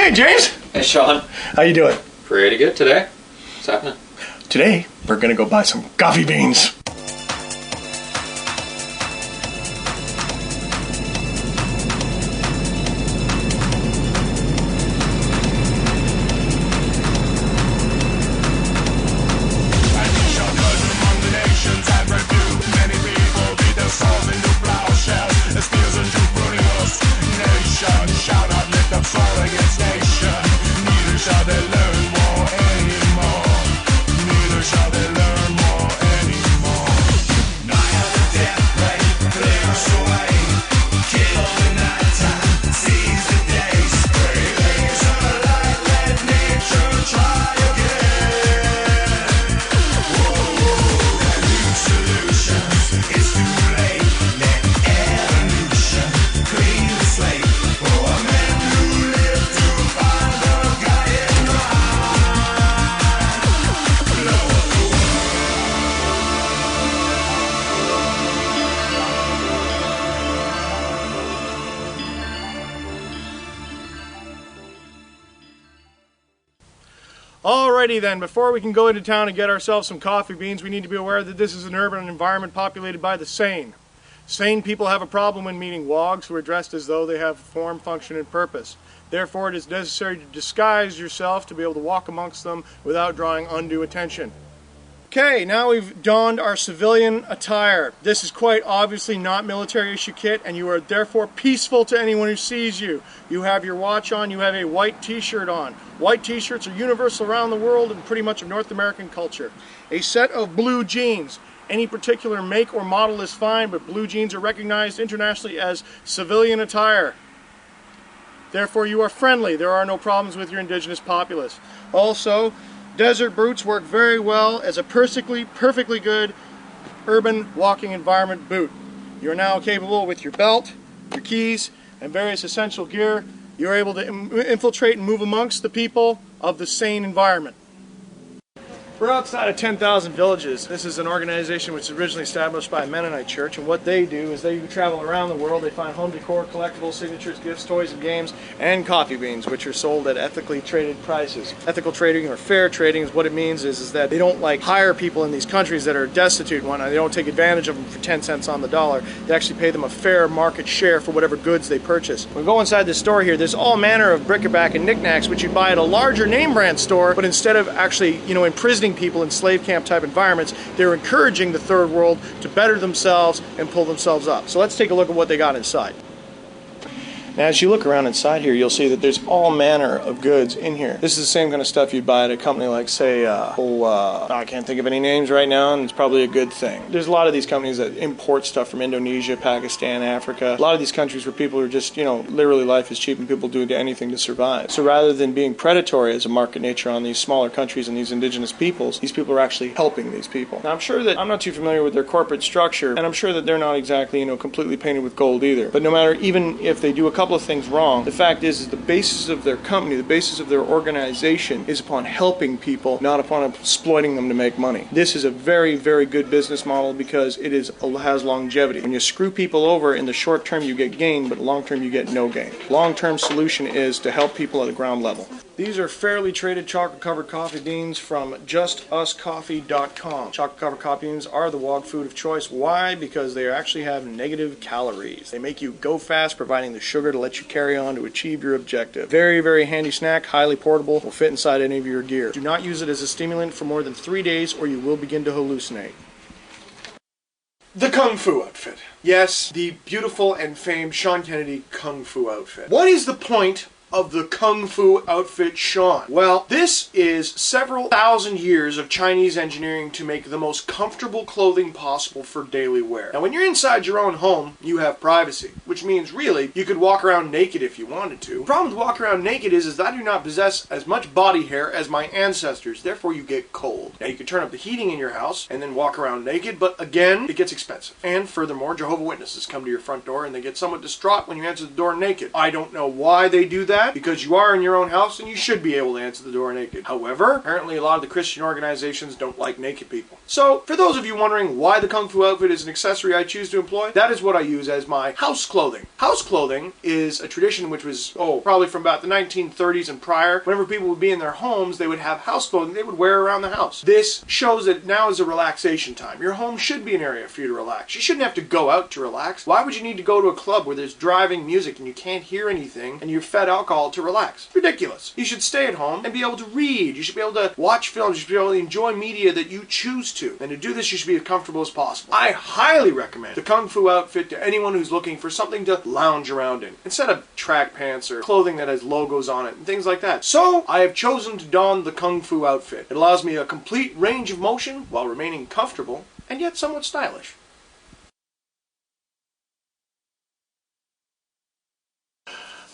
Hey, James. Hey, Sean. How you doing? Pretty good today. What's happening? Today, we're gonna go buy some coffee beans. Alrighty then, before we can go into town and get ourselves some coffee beans, we need to be aware that this is an urban environment populated by the sane. Sane people have a problem when meeting wogs who are dressed as though they have form, function, and purpose. Therefore, it is necessary to disguise yourself to be able to walk amongst them without drawing undue attention. Okay, now we've donned our civilian attire. This is quite obviously not military issue kit, and you are therefore peaceful to anyone who sees you. You have your watch on, you have a white t-shirt on. White t-shirts are universal around the world and pretty much of North American culture. A set of blue jeans. Any particular make or model is fine, but blue jeans are recognized internationally as civilian attire. Therefore, you are friendly. There are no problems with your indigenous populace. Also, desert boots work very well as a perfectly good urban walking environment boot. You are now capable with your belt, your keys, and various essential gear. You're able to infiltrate and move amongst the people of the sane environment. We're outside of 10,000 Villages. This is an organization which was originally established by a Mennonite church, and what they do is they travel around the world. They find home decor, collectibles, signatures, gifts, toys, and games, and coffee beans, which are sold at ethically traded prices. Ethical trading or fair trading is what it means is that they don't hire people in these countries that are destitute and whatnot. They don't take advantage of them for 10 cents on the dollar. They actually pay them a fair market share for whatever goods they purchase. When we go inside this store here, there's all manner of bric-a-brac and knickknacks which you buy at a larger name brand store, but instead of actually, imprisoning people in slave camp type environments, they're encouraging the third world to better themselves and pull themselves up. So let's take a look at what they got inside. Now, as you look around inside here, you'll see that there's all manner of goods in here. This is the same kind of stuff you'd buy at a company like, say, I can't think of any names right now, and it's probably a good thing. There's a lot of these companies that import stuff from Indonesia, Pakistan, Africa. A lot of these countries where people are just, literally life is cheap and people do anything to survive. So rather than being predatory as a market nature on these smaller countries and these indigenous peoples, these people are actually helping these people. Now, I'm sure that I'm not too familiar with their corporate structure, and I'm sure that they're not exactly, completely painted with gold either. But no matter, even if they do a couple of things wrong, the fact is the basis of their company, the basis of their organization is upon helping people, not upon exploiting them to make money. This is a very, very good business model because it has longevity. When you screw people over, in the short term you get gain, but long term you get no gain. Long-term solution is to help people at the ground level. These are fairly traded chocolate-covered coffee beans from justuscoffee.com. Chocolate-covered coffee beans are the wog food of choice. Why? Because they actually have negative calories. They make you go fast, providing the sugar to let you carry on to achieve your objective. Very, very handy snack, highly portable, will fit inside any of your gear. Do not use it as a stimulant for more than 3 days or you will begin to hallucinate. The Kung Fu outfit. Yes, the beautiful and famed Sean Kennedy Kung Fu outfit. What is the point of the Kung Fu outfit, Sean? Well, this is several thousand years of Chinese engineering to make the most comfortable clothing possible for daily wear. Now, when you're inside your own home, you have privacy, which means really you could walk around naked if you wanted to. The problem with walking around naked is that I do not possess as much body hair as my ancestors, therefore you get cold. Now, you can turn up the heating in your house and then walk around naked, but again, it gets expensive. And furthermore, Jehovah's Witnesses come to your front door and they get somewhat distraught when you answer the door naked. I don't know why they do that. that because you are in your own house and you should be able to answer the door naked. However, apparently a lot of the Christian organizations don't like naked people. So, for those of you wondering why the Kung Fu outfit is an accessory I choose to employ, that is what I use as my house clothing. House clothing is a tradition which was, probably from about the 1930s and prior. Whenever people would be in their homes, they would have house clothing they would wear around the house. This shows that now is a relaxation time. Your home should be an area for you to relax. You shouldn't have to go out to relax. Why would you need to go to a club where there's driving music and you can't hear anything and you're fed alcohol to relax? It's ridiculous. You should stay at home and be able to read. You should be able to watch films. You should be able to enjoy media that you choose to. And to do this, you should be as comfortable as possible. I highly recommend the Kung Fu outfit to anyone who's looking for something to lounge around in, instead of track pants or clothing that has logos on it and things like that. So, I have chosen to don the Kung Fu outfit. It allows me a complete range of motion while remaining comfortable and yet somewhat stylish.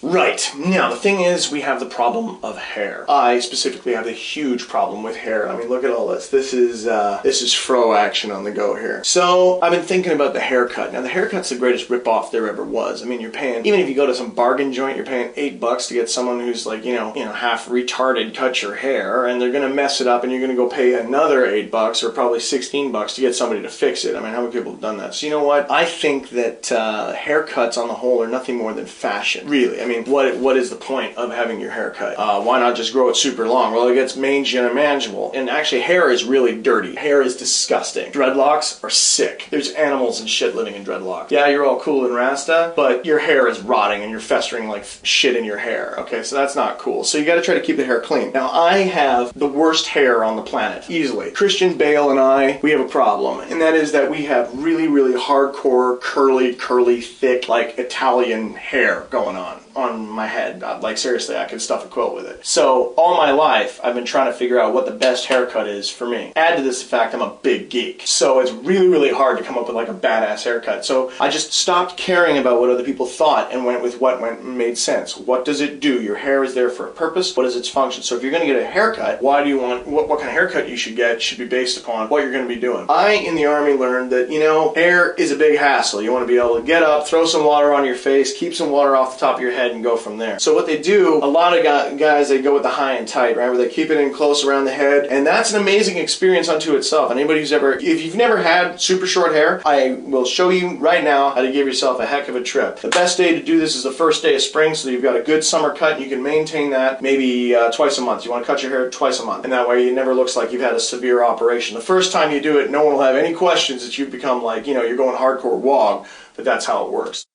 Right. Now, the thing is, we have the problem of hair. I specifically have a huge problem with hair. I mean, look at all this. This is fro action on the go here. So, I've been thinking about the haircut. Now, the haircut's the greatest ripoff there ever was. I mean, you're paying, even if you go to some bargain joint, you're paying $8 to get someone who's like, you know, half retarded cut your hair, and they're gonna mess it up, and you're gonna go pay another $8 or probably $16 to get somebody to fix it. I mean, how many people have done that? So, you know what? I think that haircuts on the whole are nothing more than fashion. Really. I mean, what is the point of having your hair cut? Why not just grow it super long? Well, it gets mangy and unmanageable. And actually, hair is really dirty. Hair is disgusting. Dreadlocks are sick. There's animals and shit living in dreadlocks. Yeah, you're all cool and Rasta, but your hair is rotting and you're festering like shit in your hair. Okay, so that's not cool. So you gotta try to keep the hair clean. Now, I have the worst hair on the planet, easily. Christian Bale and I, we have a problem. And that is that we have really, really hardcore, curly, thick, like Italian hair going on my head. Like, seriously, I could stuff a quilt with it. So, all my life, I've been trying to figure out what the best haircut is for me. Add to this the fact I'm a big geek. So, it's really, really hard to come up with like a badass haircut. So, I just stopped caring about what other people thought and went with what made sense. What does it do? Your hair is there for a purpose. What is its function? So, if you're going to get a haircut, why do you want, what kind of haircut you should get should be based upon what you're going to be doing. I, in the Army, learned that, you know, hair is a big hassle. You want to be able to get up, throw some water on your face, keep some water off the top of your head, and go from there. So what they do, a lot of guys, they go with the high and tight, right, where they keep it in close around the head, and that's an amazing experience unto itself. Anybody who's ever, if you've never had super short hair, I will show you right now how to give yourself a heck of a trip. The best day to do this is the first day of spring, so that you've got a good summer cut, and you can maintain that maybe twice a month. You want to cut your hair twice a month, and that way it never looks like you've had a severe operation. The first time you do it, no one will have any questions that you've become like, you know, you're going hardcore wog, but that's how it works.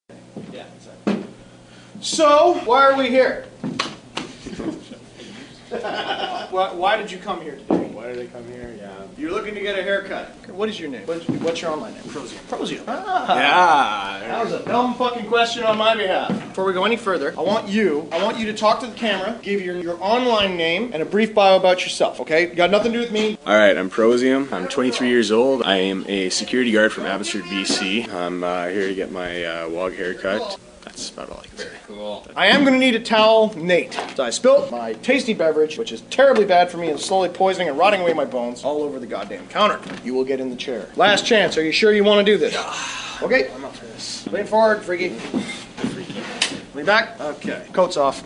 Yeah, exactly. So, why are we here? Why did you come here today? Why did I come here? Yeah. You're looking to get a haircut. What is your name? What's your online name? Prosium. Prosium. Yeah. That was a dumb fucking question on my behalf. Before we go any further, I want you to talk to the camera, give your online name, and a brief bio about yourself, okay? You got nothing to do with me. Alright, I'm Prosium. I'm 23 years old. I am a security guard from Abbotsford, BC. I'm here to get my wog haircut. That's about all I can say. Cool. I am going to need a towel, Nate. So I spilt my tasty beverage, which is terribly bad for me and slowly poisoning and rotting away my bones, all over the goddamn counter. You will get in the chair. Last chance. Are you sure you want to do this? Okay. I'm up for this. Lean forward, freaky. Lean back. Okay. Coat's off.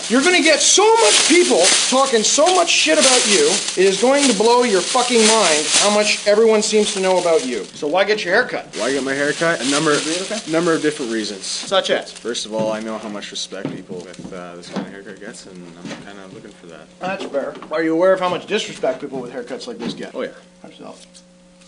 You're going to get so much people talking so much shit about you, it is going to blow your fucking mind how much everyone seems to know about you. So why get your hair cut? Why get my hair cut? A number of different reasons. Such as? First of all, I know how much respect people with this kind of haircut gets, and I'm kind of looking for that. That's fair. Are you aware of how much disrespect people with haircuts like this get? Oh yeah. Yourself.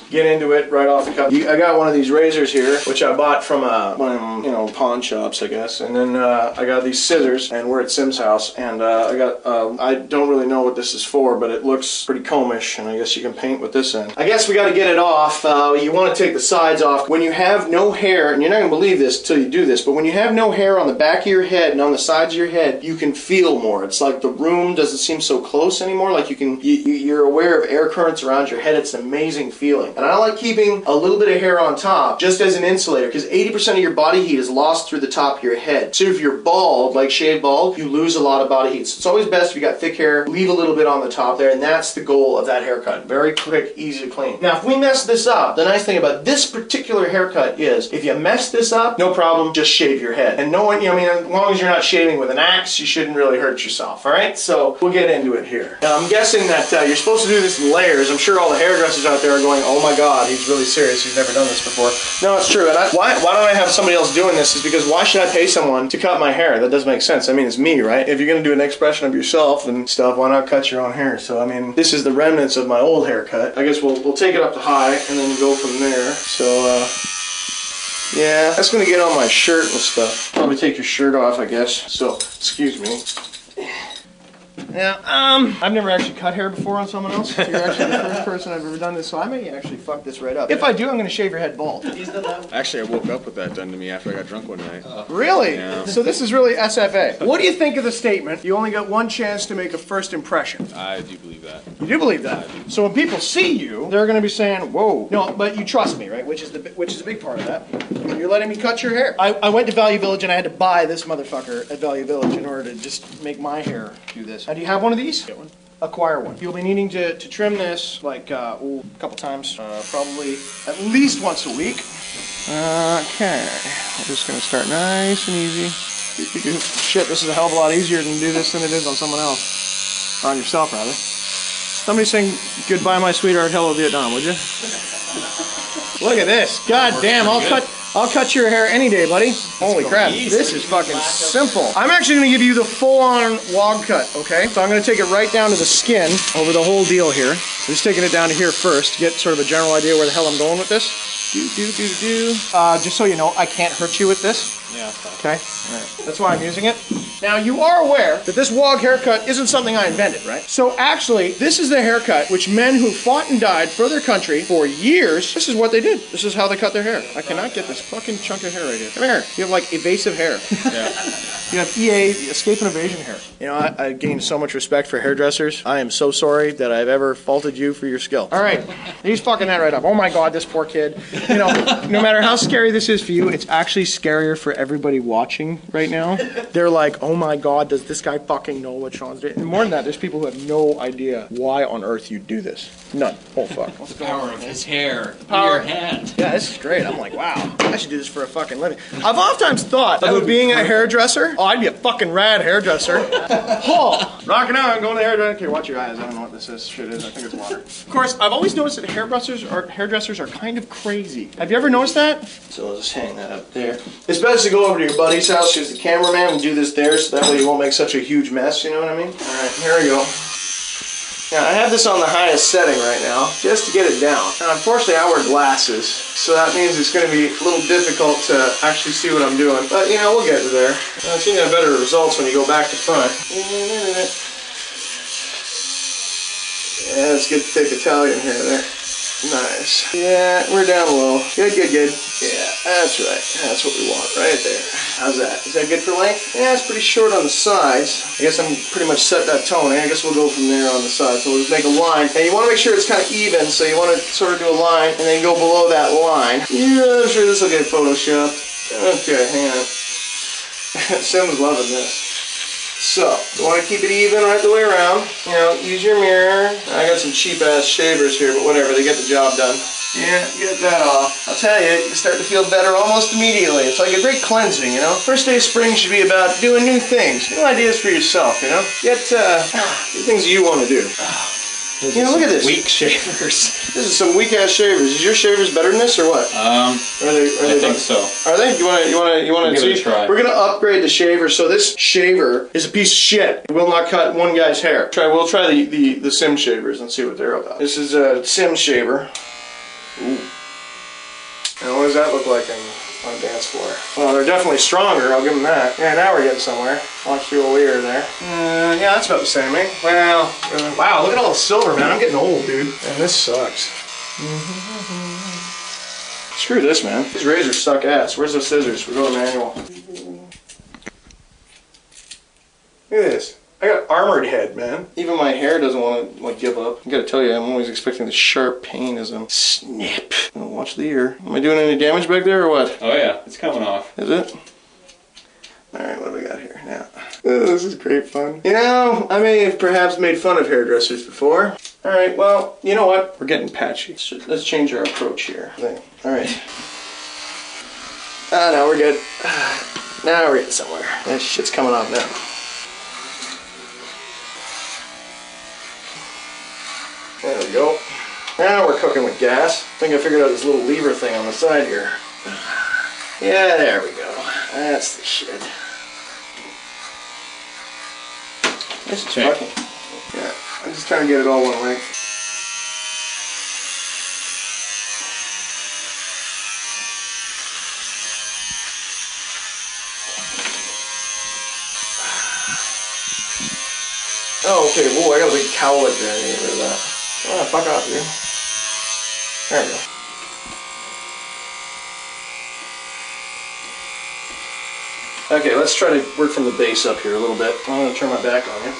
Get into it right off the cuff. I got one of these razors here, which I bought from one of them, pawn shops, I guess. And then I got these scissors, and we're at Sim's house. And I don't really know what this is for, but it looks pretty comish, and I guess you can paint with this end. I guess we got to get it off. You want to take the sides off. When you have no hair, and you're not going to believe this until you do this, but when you have no hair on the back of your head and on the sides of your head, you can feel more. It's like the room doesn't seem so close anymore. Like you're aware of air currents around your head. It's an amazing feeling. And I like keeping a little bit of hair on top just as an insulator, because 80% of your body heat is lost through the top of your head. So if you're bald, like shaved bald, you lose a lot of body heat. So it's always best if you got thick hair, leave a little bit on the top there, and that's the goal of that haircut. Very quick, easy to clean. Now if we mess this up, the nice thing about this particular haircut is if you mess this up, no problem, just shave your head. And no one, I mean, as long as you're not shaving with an axe, you shouldn't really hurt yourself, all right? So we'll get into it here. Now I'm guessing that you're supposed to do this in layers. I'm sure all the hairdressers out there are going, oh my god, he's really serious, he's never done this before. No, it's true. And why don't I have somebody else doing this is because why should I pay someone to cut my hair? That doesn't make sense. I mean, it's me, right? If you're going to do an expression of yourself and stuff, why not cut your own hair? So, I mean, this is the remnants of my old haircut. I guess we'll take it up to high and then go from there. So, yeah, that's going to get on my shirt and stuff. Probably take your shirt off, I guess. So, excuse me. Now, I've never actually cut hair before on someone else. You're actually the first person I've ever done this, so I may actually fuck this right up. If I do, I'm going to shave your head bald. Actually, I woke up with that done to me after I got drunk one night. Really? Yeah. So this is really SFA. What do you think of the statement, you only got one chance to make a first impression? I do believe that. You do believe that? So when people see you, they're going to be saying, whoa. No, but you trust me, right? Which is a big part of that. You're letting me cut your hair. I went to Value Village and I had to buy this motherfucker at Value Village in order to just make my hair do this. Now, do you have one of these? Get one. Acquire one. You'll be needing to trim this like a couple times, probably at least once a week. Okay, I'm just gonna start nice and easy. Shit, this is a hell of a lot easier to do this than it is on someone else. Or on yourself, rather. Somebody sing "Goodbye, My Sweetheart, Hello Vietnam," would you? Look at this. God damn, I'll cut your hair any day, buddy. Holy crap, this is fucking simple. I'm actually gonna give you the full-on wog cut, okay? So I'm gonna take it right down to the skin over the whole deal here. I'm just taking it down to here first to get sort of a general idea where the hell I'm going with this. Just so you know, I can't hurt you with this. Yeah, that's fine. Okay? All right. That's why I'm using it. Now, you are aware that this wog haircut isn't something I invented, right? So actually, this is the haircut which men who fought and died for their country for years, this is what they did. This is how they cut their hair. I cannot get this fucking chunk of hair right here. Come here. You have like evasive hair. Yeah. You have EA, escape and evasion hair. You know, I gained so much respect for hairdressers. I am so sorry that I've ever faulted you for your skill. All right, he's fucking that right up. Oh my God, this poor kid. You know, no matter how scary this is for you, it's actually scarier for everybody watching right now. They're like, oh my God, does this guy fucking know what Sean's doing? And more than that, there's people who have no idea why on earth you do this. None. Oh fuck. The power of his hair in Power. your hand. Yeah, this is great. I'm like, wow, I should do this for a fucking living. I've oftentimes thought of being a hairdresser. Oh, I'd be a fucking rad hairdresser. Oh, rocking out, I'm going to hairdresser. Okay, watch your eyes. I don't know what this shit is. I think it's water. Of course, I've always noticed that hairdressers are kind of crazy. Have you ever noticed that? So I'll just hang that up there. It's best to go over to your buddy's house, who's the cameraman, and do this there, so that way you won't make such a huge mess. You know what I mean? All right, here we go. Now, I have this on the highest setting right now, just to get it down. Now, unfortunately, I wear glasses, so that means it's going to be a little difficult to actually see what I'm doing. But, you know, we'll get to there. I think you have better results when you go back to front. Yeah, let's get thick Italian hair there. Nice. Yeah, we're down low. Good, good, good. Yeah, that's right. That's what we want right there. How's that? Is that good for length? Yeah, it's pretty short on the sides. I guess I'm pretty much set that tone. I guess we'll go from there on the side. So we'll just make a line. And you want to make sure it's kind of even, so you want to sort of do a line and then go below that line. Yeah, I'm sure this will get photoshopped. Okay, hang on. Sim's loving this. So, you want to keep it even right the way around. You know, use your mirror. I got some cheap ass shavers here, but whatever, they get the job done. Yeah, get that off. I'll tell you, you start to feel better almost immediately. It's like a great cleansing, you know? First day of spring should be about doing new things. New ideas for yourself, you know? Get things you want to do. You know, look at this. Weak shavers. This is some weak ass shavers. Is your shavers better than this or what? I think so. Are they? You want to Give it see? a try. We're gonna upgrade the shaver. So this shaver is a piece of shit. It will not cut one guy's hair. We'll try the Sim shavers and see what they're about. This is a Sim shaver. Ooh. Now what does that look like on a dance floor? Well, they're definitely stronger. I'll give them that. Yeah, now we're getting somewhere. Watch the old ear there. Yeah, that's about the same, eh? Well, wow, look at all the silver, man. I'm getting old, dude. And this sucks. Screw this, man. These razors suck ass. Where's the scissors? We're going manual. Look at this. I got armored head, man. Even my hair doesn't want to like give up. I gotta tell you, I'm always expecting the sharp pain as I'm snip. Oh, watch the ear. Am I doing any damage back there or what? Oh yeah, it's coming off. Is it? Alright, what do we got here now? Oh, this is great fun. You know, I may have perhaps made fun of hairdressers before. Alright, well, you know what? We're getting patchy. Let's change our approach here. Alright. Ah, now we're good. Now we're getting somewhere. This shit's coming off now. There we go. Now we're cooking with gas. I think I figured out this little lever thing on the side here. Yeah, there we go. That's the shit. This is fucking. Yeah, I'm just trying to get it all one way. Oh, okay. Whoa, I got a big cowlet there. I need to get rid of that. Oh, fuck off, dude. There we go. Okay, let's try to work from the base up here a little bit. I'm going to turn my back on you.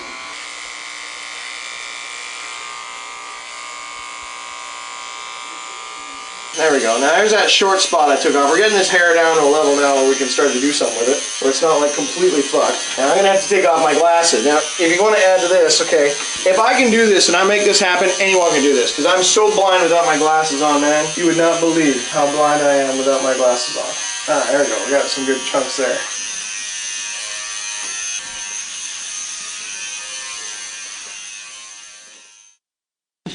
There we go. Now there's that short spot I took off. We're getting this hair down to a level now where we can start to do something with it, where it's not like completely fucked. Now I'm going to have to take off my glasses. Now, if you want to add to this, okay, if I can do this and I make this happen, anyone can do this. Because I'm so blind without my glasses on, man. You would not believe how blind I am without my glasses on. Ah, there we go. We got some good chunks there.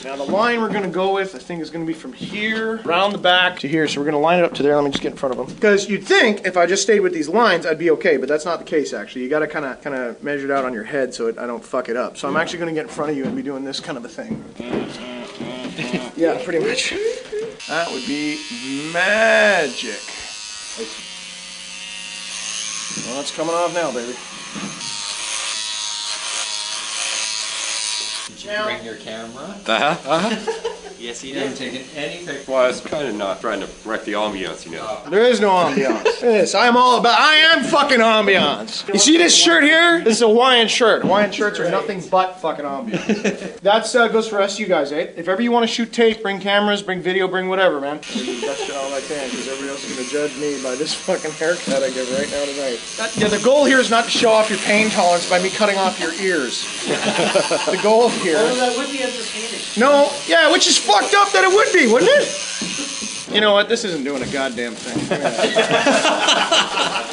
Now the line we're going to go with, I think, is going to be from here, around the back to here. So we're going to line it up to there. Let me just get in front of them. Because you'd think if I just stayed with these lines, I'd be okay. But that's not the case, actually. You got to kind of measure it out on your head so I don't fuck it up. So I'm actually going to get in front of you and be doing this kind of a thing. Yeah, pretty much. That would be magic. Well, it's coming off now, baby. Bring your camera. Yes, he You did. haven't taken any pictures. Well, I was kind of not trying to wreck the ambiance, you know. There is no ambiance. Yes, I am fucking ambiance. You see this shirt here? This is a Hawaiian shirt. Hawaiian shirts are nothing but fucking ambiance. That's goes for the rest of you guys, eh? If ever you want to shoot tape, bring cameras, bring video, bring whatever, man. I'll do the best job I can, because everybody else is going to judge me by this fucking haircut I give right now tonight. Yeah, the goal here is not to show off your pain tolerance by me cutting off your ears. The goal here. Oh, that would be entertaining. No, yeah, which is fucked up that it would be, wouldn't it? You know what? This isn't doing a goddamn thing.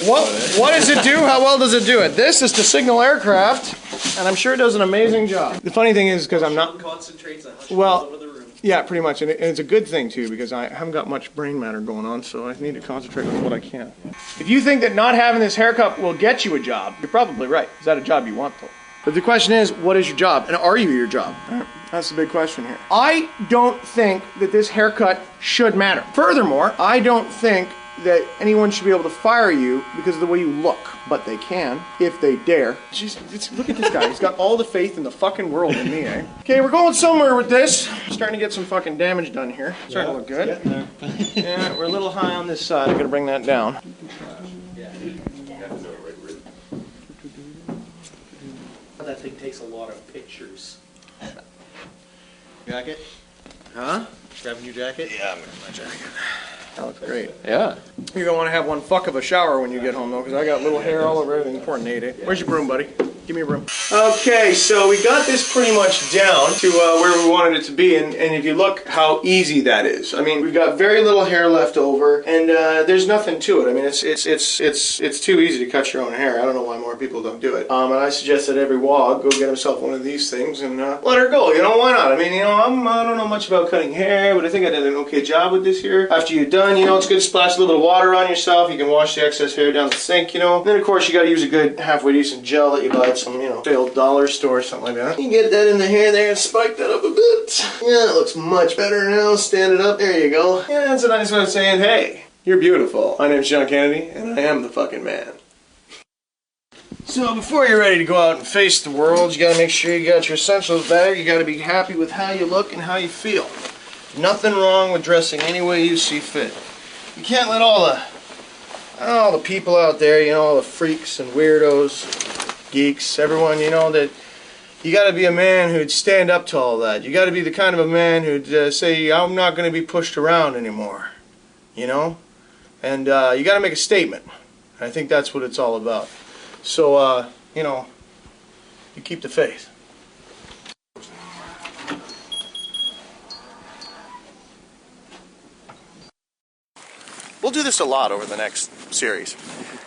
What does it do? How well does it do it? This is to signal aircraft, and I'm sure it does an amazing job. The funny thing is, because I'm not... Concentrates on Well, over the room. yeah, pretty much, and it's a good thing too, because I haven't got much brain matter going on, so I need to concentrate on what I can. If you think that not having this haircut will get you a job, you're probably right. Is that a job you want, though? But the question is, what is your job? And are you your job? That's the big question here. I don't think that this haircut should matter. Furthermore, I don't think that anyone should be able to fire you because of the way you look. But they can, if they dare. Jeez, look at this guy. He's got all the faith in the fucking world in me, eh? Okay, we're going somewhere with this. Starting to get some fucking damage done here. Starting to look good. Yeah, we're a little high on this side. I'm gonna bring that down. That thing takes a lot of pictures. Jacket? Huh? Grabbing your jacket? Yeah, I'm grabbing my jacket. That looks great. Yeah. You're gonna want to have one fuck of a shower when you get home, though, because I got little hair all over everything. Poor Nate, eh? Where's your broom, buddy? Give me a broom. Okay, so we got this pretty much down to where we wanted it to be, and if you look how easy that is. I mean, we've got very little hair left over, and there's nothing to it. I mean, it's too easy to cut your own hair. I don't know why more people don't do it. And I suggest that every wog go get himself one of these things and let her go. You know, why not? I mean, you know, I don't know much about cutting hair, but I think I did an okay job with this here. After you're done, you know, it's good to splash a little bit of water on yourself. You can wash the excess hair down the sink, you know. And then, of course, you got to use a good halfway decent gel that you buy at some, you know, failed dollar store or something like that. You get that in the hair there and spike that up a bit. Yeah, it looks much better now. Stand it up. There you go. Yeah, that's a nice way of saying, hey, you're beautiful. My name's John Kennedy, and I am the fucking man. So before you're ready to go out and face the world, you gotta make sure you got your essentials back. You gotta be happy with how you look and how you feel. Nothing wrong with dressing any way you see fit. You can't let all the people out there, you know, all the freaks and weirdos, geeks, everyone, you know, that You got to be a man who'd stand up to all that. You got to be the kind of a man who'd say, I'm not going to be pushed around anymore. You know? And you got to make a statement. And I think that's what it's all about. So, you know, you keep the faith. We'll do this a lot over the next series.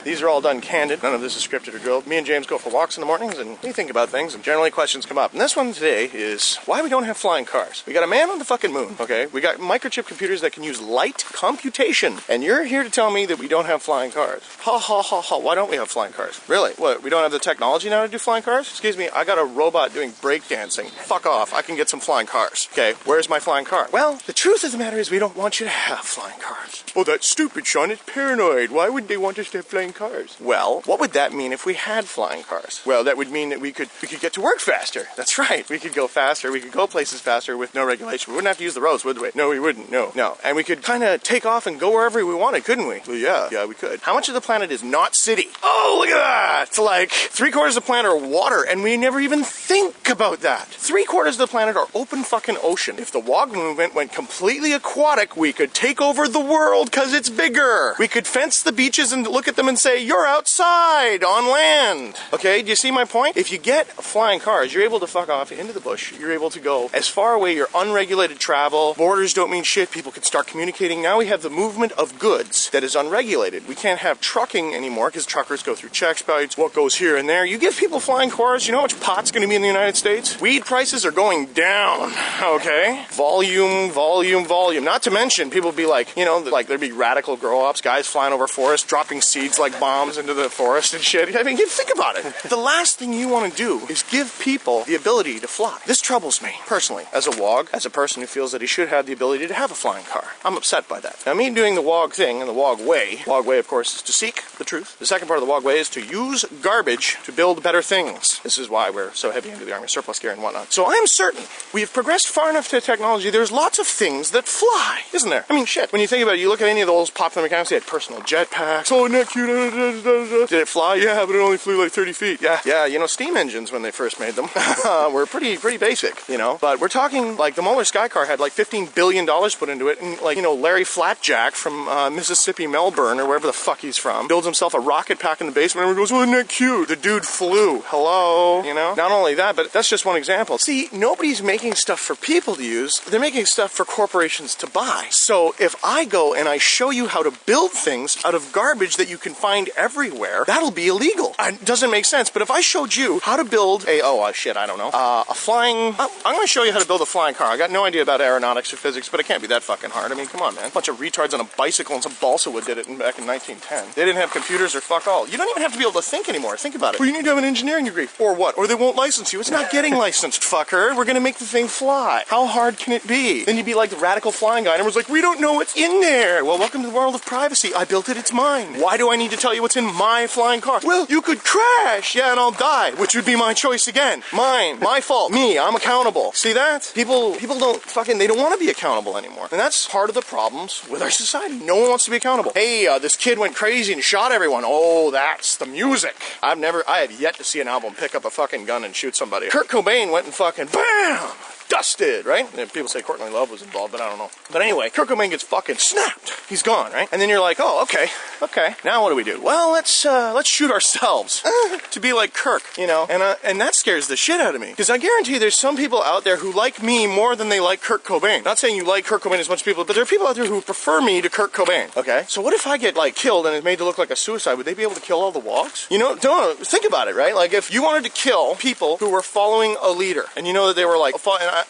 These are all done candid. None of this is scripted or drilled. Me and James go for walks in the mornings and we think about things and generally questions come up. And this one today is why we don't have flying cars. We got a man on the fucking moon, okay? We got microchip computers that can use light computation. And you're here to tell me that we don't have flying cars. Ha ha ha ha. Why don't we have flying cars? Really? What, we don't have the technology now to do flying cars? Excuse me, I got a robot doing breakdancing. Fuck off. I can get some flying cars. Okay, where's my flying car? Well, the truth of the matter is we don't want you to have flying cars. Oh, that's stupid, Sean. It's paranoid. Why would they want us to have flying cars? Well, what would that mean if we had flying cars? Well, that would mean that we could get to work faster. That's right. We could go faster. We could go places faster with no regulation. We wouldn't have to use the roads, would we? No, we wouldn't. No. And we could kind of take off and go wherever we wanted, couldn't we? Well, yeah, we could. How much of the planet is not city? Oh, look at that! It's like 3/4 of the planet are water, and we never even think about that. 3/4 of the planet are open fucking ocean. If the WOG movement went completely aquatic, we could take over the world because it's bigger. We could fence the beaches and look at them and say, you're outside on land. Okay, do you see my point? If you get flying cars, you're able to fuck off into the bush. You're able to go as far away. You're unregulated travel. Borders don't mean shit. People can start communicating. Now we have the movement of goods that is unregulated. We can't have trucking anymore because truckers go through checkpoints. What goes here and there. You give people flying cars, you know how much pot's going to be in the United States? Weed prices are going down. Okay? Volume. Not to mention, people be like, you know, like there'd be radical grow-ups, guys flying over forests, dropping seeds like bombs into the forest and shit. I mean, think about it. The last thing you want to do is give people the ability to fly. This troubles me, personally, as a WOG, as a person who feels that he should have the ability to have a flying car. I'm upset by that. Now, me doing the WOG thing and the WOG way, of course, is to seek the truth. The second part of the WOG way is to use garbage to build better things. This is why we're so heavy into the Army surplus gear and whatnot. So I'm certain we have progressed far enough to technology, there's lots of things that fly, isn't there? I mean, shit, when you think about it, you look at any of those popular mechanics, they had personal jetpacks. Oh, isn't that cute? Did it fly? Yeah, but it only flew like 30 feet. Yeah, you know, steam engines when they first made them were pretty basic, you know. But we're talking like the Muller Sky Car had like $15 billion put into it, and like, you know, Larry Flatjack from Mississippi, Melbourne, or wherever the fuck he's from, builds himself a rocket pack in the basement and goes, oh, isn't that cute? The dude flew. Hello? You know? Not only that, but that's just one example. See, nobody's making stuff for people to use. They're making stuff for corporations to buy. So if I go and I show you how to build things out of garbage that you can find everywhere, that'll be illegal. It doesn't make sense, but if I showed you how to build a flying... I'm going to show you how to build a flying car. I got no idea about aeronautics or physics, but it can't be that fucking hard. I mean, come on, man. A bunch of retards on a bicycle and some balsa wood did it back in 1910. They didn't have computers or fuck all. You don't even have to be able to think anymore. Think about it. Well, you need to have an engineering degree. Or what? Or they won't license you. It's not getting licensed, fucker. We're going to make the thing fly. How hard can it be? Then you'd be like the radical flying guy, and everyone's like, we don't know what's in there. Well, welcome to the world of privacy. I built it. It's mine. Why do I need to tell you what's in my flying car? Well, you could crash. Yeah, and I'll die, which would be my choice again. Mine. My fault. Me. I'm accountable. See that? People don't fucking, they don't want to be accountable anymore. And that's part of the problems with our society. No one wants to be accountable. Hey, this kid went crazy and shot everyone. Oh, that's the music. I have yet to see an album pick up a fucking gun and shoot somebody. Kurt Cobain went and fucking BAM! Dusted, right? And people say Courtney Love was involved, but I don't know. But anyway, Kurt Cobain gets fucking snapped. He's gone, right? And then you're like, oh, okay. Now what do? Well, let's shoot ourselves to be like Kirk, you know? And that scares the shit out of me. Because I guarantee there's some people out there who like me more than they like Kurt Cobain. Not saying you like Kurt Cobain as much as people, but there are people out there who prefer me to Kurt Cobain, okay? So what if I get, like, killed and it's made to look like a suicide? Would they be able to kill all the WOGs? You know, don't think about it, right? Like, if you wanted to kill people who were following a leader, and you know that they were, like,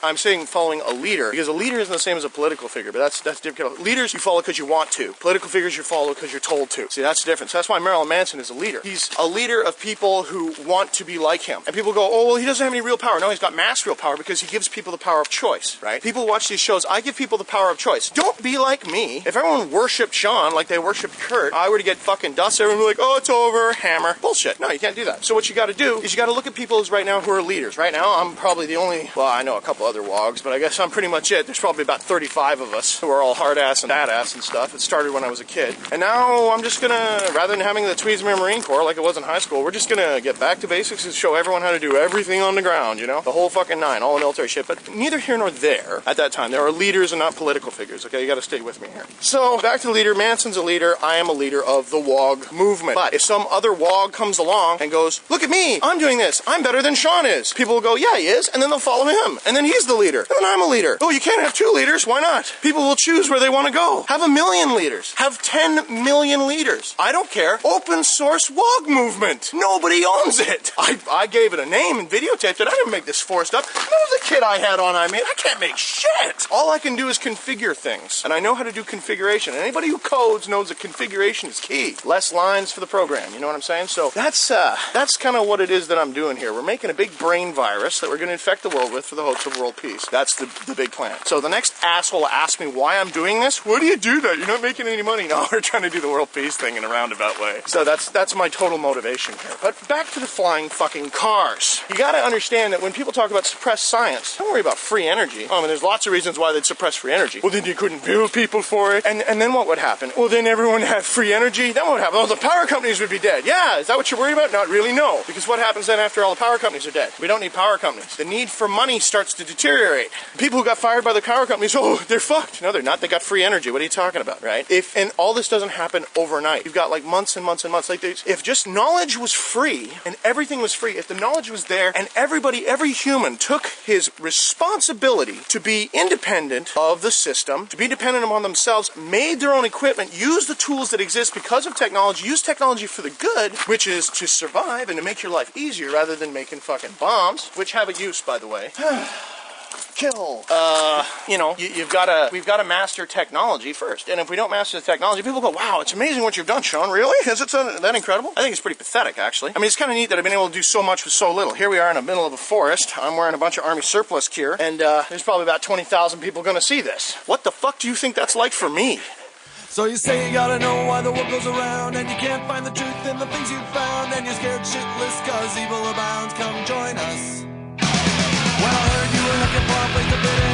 I'm saying following a leader, because a leader isn't the same as a political figure, but that's different. Leaders you follow because you want to. Political figures you follow because you're told to. See, that's the difference. That's why Marilyn Manson is a leader. He's a leader of people who want to be like him. And people go, oh, well, he doesn't have any real power. No, he's got mass real power because he gives people the power of choice, right? People watch these shows. I give people the power of choice. Don't be like me. If everyone worshipped Sean like they worshipped Kurt, I were to get fucking dust, everyone would be like, oh, it's over, hammer. Bullshit. No, you can't do that. So what you got to do is you got to look at people as right now who are leaders. Right now, I'm probably the only, well, I know a couple couple other wogs, but I guess I'm pretty much it. There's probably about 35 of us who are all hard-ass and badass and stuff. It started when I was a kid. And now I'm just gonna, rather than having the Tweedsmuir Marine Corps like it was in high school, we're just gonna get back to basics and show everyone how to do everything on the ground, you know? The whole fucking nine, all the military shit. But neither here nor there at that time. There are leaders and not political figures, okay? You gotta stay with me here. So, back to the leader. Manson's a leader. I am a leader of the WOG movement. But if some other WOG comes along and goes, look at me, I'm doing this, I'm better than Sean is, people will go, yeah, he is, and then they'll follow him. And then he's the leader. And then I'm a leader. Oh, you can't have two leaders, why not? People will choose where they want to go. Have 1 million leaders. Have 10 million leaders. I don't care. Open source WOG movement. Nobody owns it. I gave it a name and videotaped it. I didn't make this forced up. None of the kit I had on I made. I can't make shit. All I can do is configure things. And I know how to do configuration. And anybody who codes knows that configuration is key. Less lines for the program. You know what I'm saying? So that's kind of what it is that I'm doing here. We're making a big brain virus that we're going to infect the world with for the hopes of world peace. That's the big plan. So the next asshole asks me why I'm doing this. Why do you do that? You're not making any money. No, we're trying to do the world peace thing in a roundabout way. So that's my total motivation here. But back to the flying fucking cars. You got to understand that when people talk about suppressed science, don't worry about free energy. I mean, there's lots of reasons why they'd suppress free energy. Well, then you couldn't build people for it. And then what would happen? Well, then everyone had free energy. Then what would happen? Oh, the power companies would be dead. Yeah, is that what you're worried about? Not really, no. Because what happens then after all the power companies are dead? We don't need power companies. The need for money starts to deteriorate. People who got fired by the power companies, oh, they're fucked. No, they're not. They got free energy. What are you talking about, right? And all this doesn't happen overnight. You've got like months and months and months. Like if just knowledge was free and everything was free, if the knowledge was there and every human took his responsibility to be independent of the system, to be dependent upon themselves, made their own equipment, use the tools that exist because of technology, use technology for the good, which is to survive and to make your life easier rather than making fucking bombs, which have a use, by the way. Kill. You know, we've got to master technology first. And if we don't master the technology, people go, wow, it's amazing what you've done, Sean. Really? Is it that incredible? I think it's pretty pathetic, actually. I mean, it's kind of neat that I've been able to do so much with so little. Here we are in the middle of a forest. I'm wearing a bunch of Army surplus gear, and there's probably about 20,000 people going to see this. What the fuck do you think that's like for me? So you say you gotta know why the world goes around, and you can't find the truth in the things you found, and you're scared shitless cause evil abounds. Come join us. Well, I heard you were looking for a place to fit